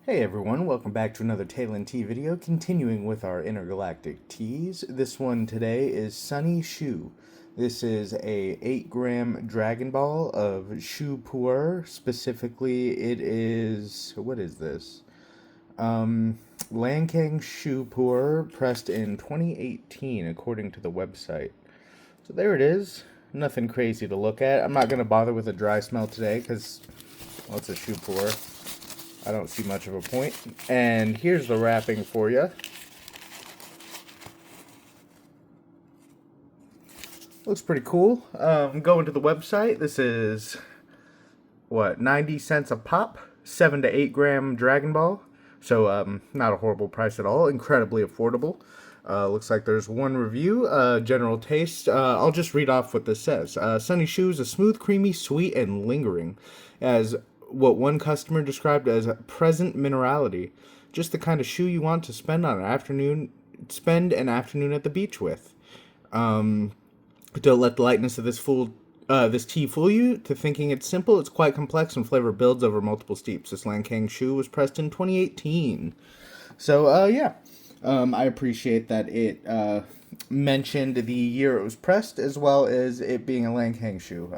Hey everyone, welcome back to another Talon Tea video, continuing with our intergalactic teas. This one today is Sunny Shu. This is a 8-gram Dragon Ball of Shu Pu'er. Specifically, it is, what is this? Lankang Shu Pu'er, pressed in 2018, according to the website. So there it is. Nothing crazy to look at. I'm not going to bother with a dry smell today, because, well, it's a Shu Pu'er. I don't see much of a point. And here's the wrapping for you. Looks pretty cool. Going to the website. This is, what, 90 cents a pop? 7 to 8 gram Dragon Ball. So, not a horrible price at all. Incredibly affordable. Looks like there's one review. General taste. I'll just read off what this says. Sunny Shu is a smooth, creamy, sweet, and lingering. As what one customer described as present minerality. Just the kind of shoe you want to spend an afternoon at the beach with. Don't let the lightness of this tea fool you to thinking it's simple. It's quite complex and flavor builds over multiple steeps. This Lankang Shu was pressed in 2018. So, yeah. I appreciate that it mentioned the year it was pressed as well as it being a Lankang Shu.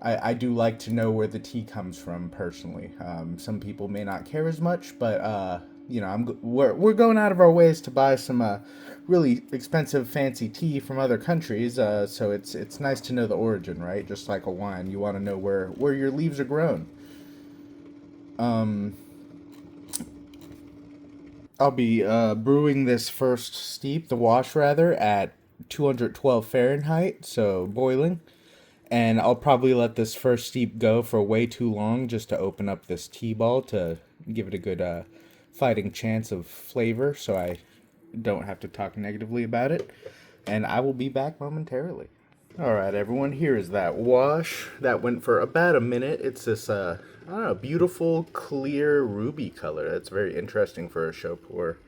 I do like to know where the tea comes from personally. Some people may not care as much, but you know, we're going out of our ways to buy some really expensive, fancy tea from other countries. So it's nice to know the origin, right? Just like a wine, you want to know where your leaves are grown. I'll be brewing this first steep, the wash rather, at 212 Fahrenheit, so boiling. And I'll probably let this first steep go for way too long just to open up this tea ball to give it a good fighting chance of flavor so I don't have to talk negatively about it. And I will be back momentarily. Alright everyone, here is that wash. That went for about a minute. It's this, I don't know, beautiful, clear ruby color. That's very interesting for a show pour.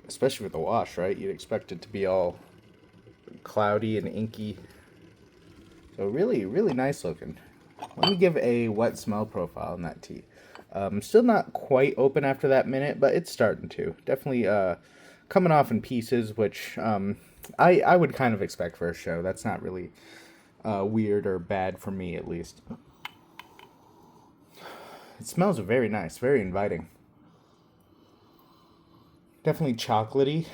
Especially with the wash, right? You'd expect it to be all cloudy and inky. So really, really nice looking. Let me give a wet smell profile on that tea. Still not quite open after that minute, but it's starting to. Definitely coming off in pieces, which I would kind of expect for a show. That's not really weird or bad for me, at least. It smells very nice, very inviting. Definitely chocolatey.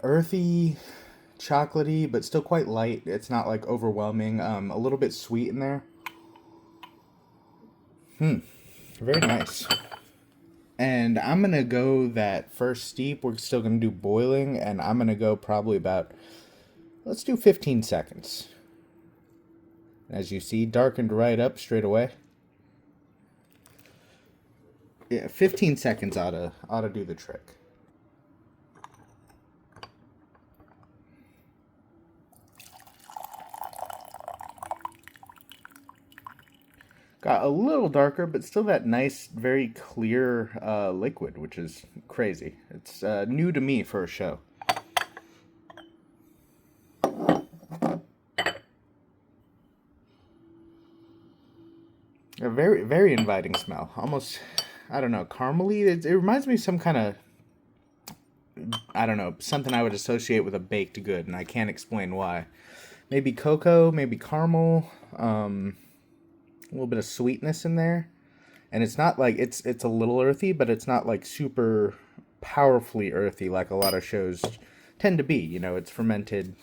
Earthy, chocolatey, but still quite light. It's not like overwhelming. A little bit sweet in there. Very nice. And I'm gonna go that first steep. We're still gonna do boiling, and I'm gonna go probably about, let's do 15 seconds. As you see, darkened right up straight away. Yeah, 15 seconds oughta do the trick. Got a little darker, but still that nice, very clear liquid, which is crazy. It's new to me for a show. A very, very inviting smell. Almost, I don't know, caramely. It reminds me of some kind of, I don't know, something I would associate with a baked good, and I can't explain why. Maybe cocoa, maybe caramel. A little bit of sweetness in there, and it's not like it's a little earthy, but it's not like super powerfully earthy like a lot of shows tend to be. You know, it's fermented,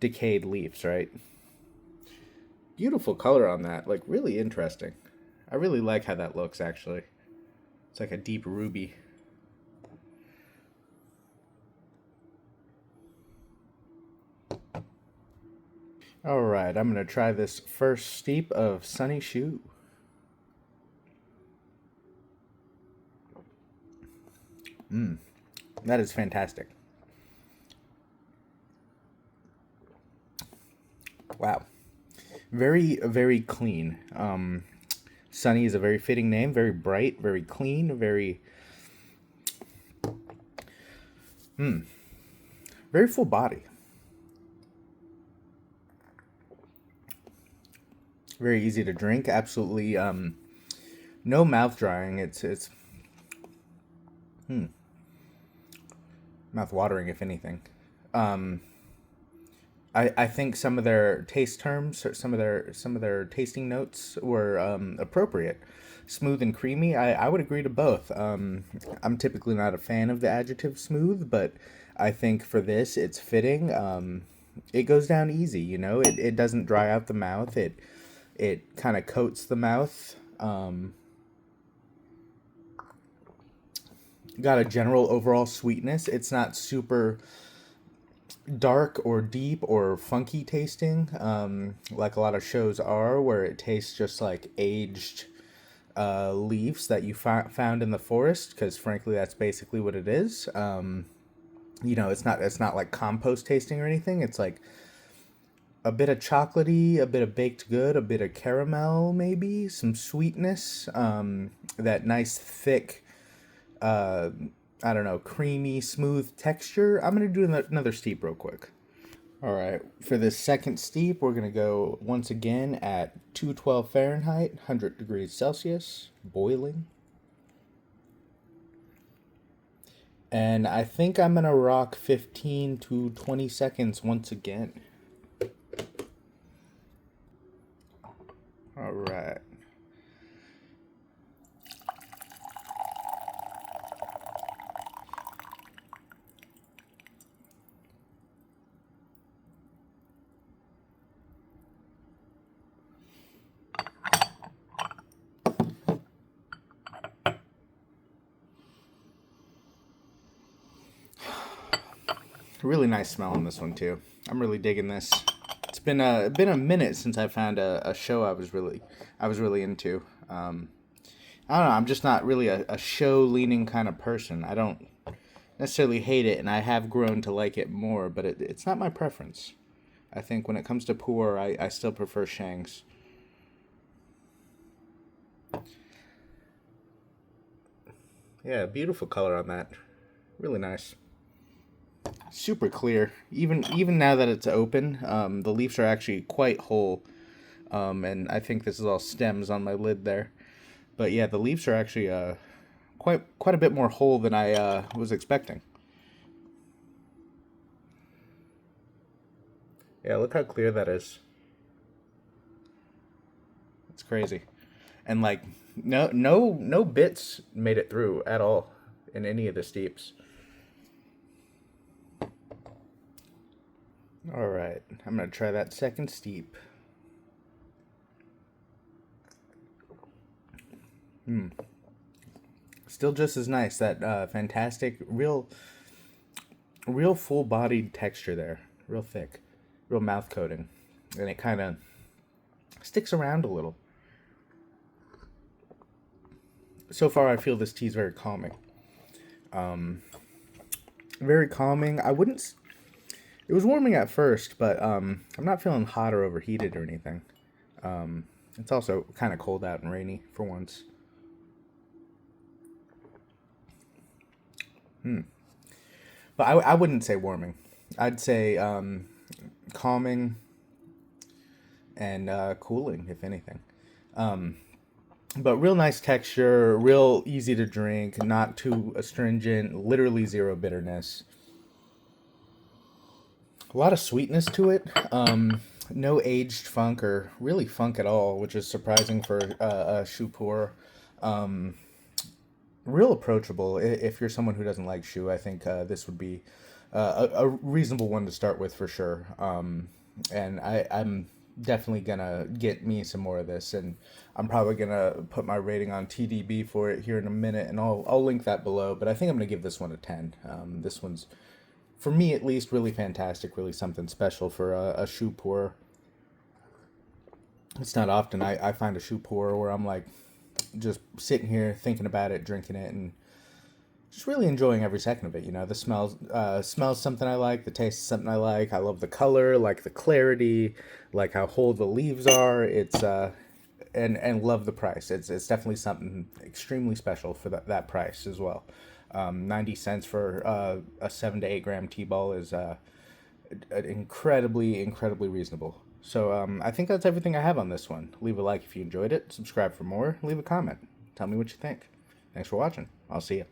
decayed leaves, right? Beautiful color on that, like really interesting. I really like how that looks actually. It's like a deep ruby. All right, I'm gonna try this first steep of Sunny Shu. That is fantastic. Wow. Very, very clean. Sunny is a very fitting name. Very bright, very clean, very full body. Very easy to drink. Absolutely, no mouth drying. It's mouth watering, if anything. Um, I think some of their taste terms, or some of their tasting notes were appropriate. Smooth and creamy. I would agree to both. I'm typically not a fan of the adjective smooth, but I think for this it's fitting. It goes down easy. It doesn't dry out the mouth. It kind of coats the mouth. Got a general overall sweetness. It's not super dark or deep or funky tasting, like a lot of shows are, where it tastes just like aged leaves that you found in the forest. Because frankly, that's basically what it is. It's not like compost tasting or anything. It's like a bit of chocolatey, a bit of baked good, a bit of caramel, maybe some sweetness. That nice thick, uh, I don't know, creamy, smooth texture. I'm gonna do another steep real quick. All right, for this second steep, we're gonna go once again at 212 Fahrenheit, 100 degrees Celsius, boiling. And I think I'm gonna rock 15 to 20 seconds once again. All right. Really nice smell on this one too. I'm really digging this. It's been a minute since I found a show I was really into. I don't know. I'm just not really a show leaning kind of person. I don't necessarily hate it, and I have grown to like it more, but it's not my preference. I think when it comes to pour, I still prefer Shanks. Yeah, beautiful color on that. Really nice. Super clear. Even now that it's open, the leaves are actually quite whole. And I think this is all stems on my lid there. But yeah, the leaves are actually quite a bit more whole than I was expecting. Yeah, look how clear that is. It's crazy. And like no bits made it through at all in any of the steeps. All right, I'm gonna try that second steep. Still just as nice. That fantastic, real full-bodied texture there. Real thick, real mouth coating, and it kind of sticks around a little. So far, I feel this tea is very calming. Very calming. I wouldn't. It was warming at first, but I'm not feeling hot or overheated or anything. It's also kind of cold out and rainy for once. But I wouldn't say warming. I'd say calming and cooling, if anything. But real nice texture, real easy to drink, not too astringent, literally zero bitterness. A lot of sweetness to it. No aged funk or really funk at all, which is surprising for a shoe pour. Real approachable. If you're someone who doesn't like shoe, I think this would be a reasonable one to start with for sure. And I'm definitely gonna get me some more of this, and I'm probably gonna put my rating on TDB for it here in a minute, and I'll link that below. But I think I'm gonna give this one a 10. This one's, for me at least, really fantastic, really something special for a shoe pour. It's not often I find a shoe pour where I'm like just sitting here thinking about it, drinking it, and just really enjoying every second of it. The smells something I like, the taste is something I like. I love the color, like the clarity, like how whole the leaves are. It's and love the price. It's definitely something extremely special for that price as well. 90 cents for a 7 to 8 gram T-ball is incredibly reasonable. So I think that's everything I have on this one. Leave a like if you enjoyed it. Subscribe for more. Leave a comment. Tell me what you think. Thanks for watching. I'll see you.